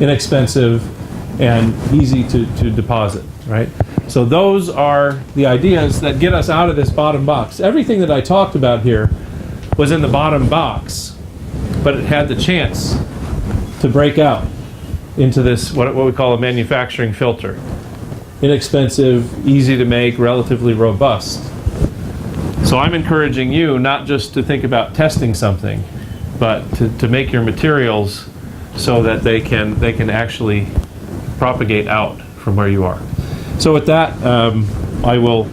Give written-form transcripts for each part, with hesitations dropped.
inexpensive, and easy to deposit, right? So those are the ideas that get us out of this bottom box. Everything that I talked about here was in the bottom box, but it had the chance to break out into this, what we call a manufacturing filter. Inexpensive, easy to make, relatively robust. So I'm encouraging you not just to think about testing something, but to make your materials so that they can actually propagate out from where you are. So with that, I will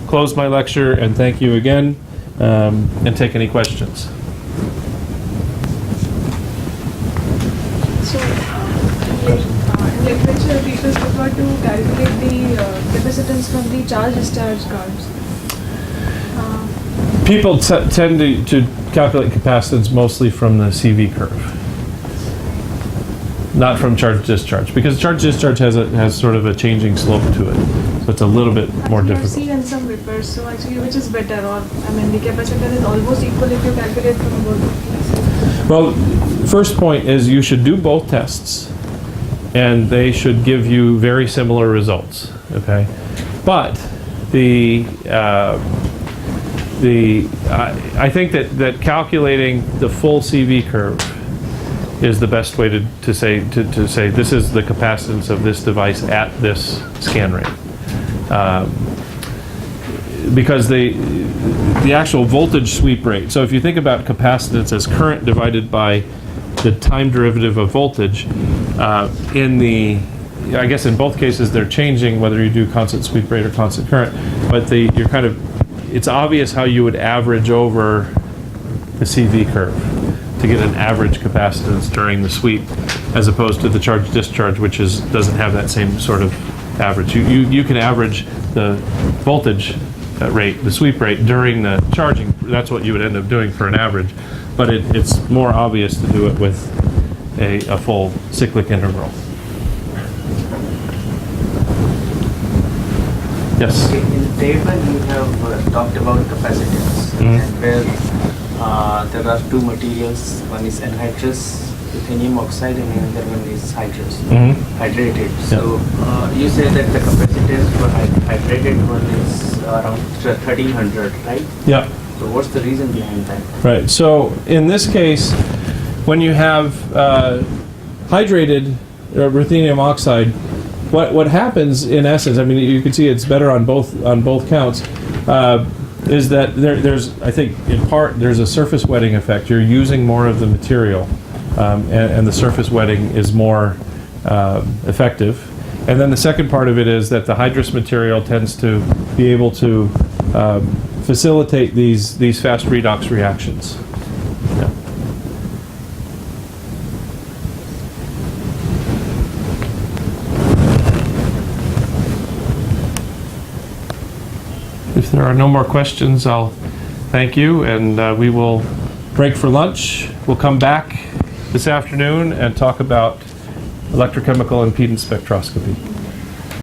close my lecture and thank you again, and take any questions. So, in literature, people prefer to calculate the capacitance from the charge-discharge curves. People tend to calculate capacitance mostly from the CV curve, not from charge-discharge, because charge-discharge has sort of a changing slope to it, so it's a little bit more difficult. I've seen in some papers, so actually which is better, or I mean the capacitance is almost equal if you calculate from both of these? Well, first point is you should do both tests, and they should give you very similar results, okay? But I think that calculating the full CV curve is the best way to say this is the capacitance of this device at this scan rate, because the actual voltage sweep rate. So if you think about capacitance as current divided by the time derivative of voltage, I guess in both cases they're changing whether you do constant sweep rate or constant current, but it's obvious how you would average over the CV curve to get an average capacitance during the sweep, as opposed to the charge-discharge, which doesn't have that same sort of average. You can average the voltage rate, the sweep rate, during the charging. That's what you would end up doing for an average, but it's more obvious to do it with a full cyclic integral. Yes? Okay, in the table you have talked about capacitance, and where there are two materials, one is anhydrous ruthenium oxide and another one is hydrated. So you say that the capacitance for hydrated one is around 1300, right? Yeah. So what's the reason behind that? Right. So in this case, when you have hydrated ruthenium oxide, what happens in essence, I mean, you can see it's better on both counts, is that there's, I think, in part, there's a surface wetting effect. You're using more of the material, and the surface wetting is more effective. And then the second part of it is that the hydrous material tends to be able to facilitate these fast redox reactions. Yeah. If there are no more questions, I'll thank you, and we will break for lunch. We'll come back this afternoon and talk about electrochemical impedance spectroscopy.